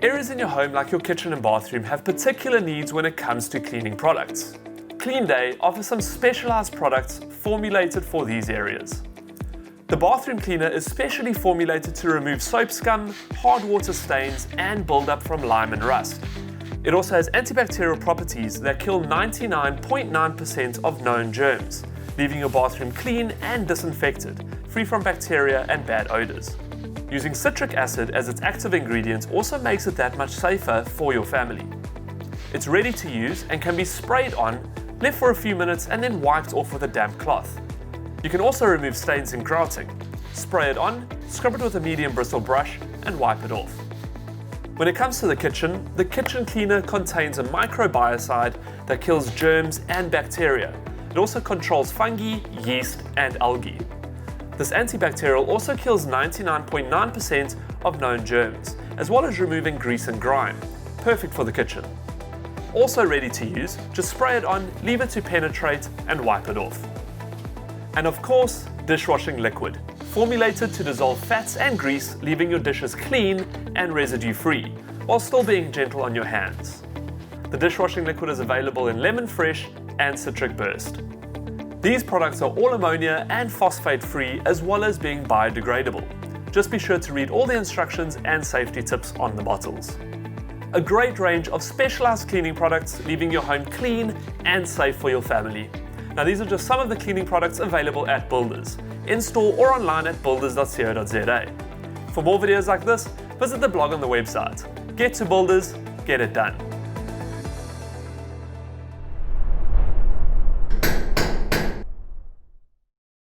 Areas in your home like your kitchen and bathroom have particular needs when it comes to cleaning products. CleanDay offers some specialized products formulated for these areas. The bathroom cleaner is specially formulated to remove soap scum, hard water stains, and buildup from lime and rust. It also has antibacterial properties that kill 99.9% of known germs, leaving your bathroom clean and disinfected, free from bacteria and bad odors. Using citric acid as its active ingredient also makes it that much safer for your family. It's ready to use and can be sprayed on, left for a few minutes and then wiped off with a damp cloth. You can also remove stains in grouting. Spray it on, scrub it with a medium bristle brush and wipe it off. When it comes to the kitchen cleaner contains a microbiocide that kills germs and bacteria. It also controls fungi, yeast and algae. This antibacterial also kills 99.9% of known germs, as well as removing grease and grime. Perfect for the kitchen. Also ready to use, just spray it on, leave it to penetrate and wipe it off. And of course, dishwashing liquid, formulated to dissolve fats and grease, leaving your dishes clean and residue-free, while still being gentle on your hands. The dishwashing liquid is available in Lemon Fresh and Citric Burst. These products are all ammonia and phosphate-free, as well as being biodegradable. Just be sure to read all the instructions and safety tips on the bottles. A great range of specialized cleaning products, leaving your home clean and safe for your family. Now these are just some of the cleaning products available at Builders, in-store or online at builders.co.za. For more videos like this, visit the blog on the website. Get to Builders, get it done.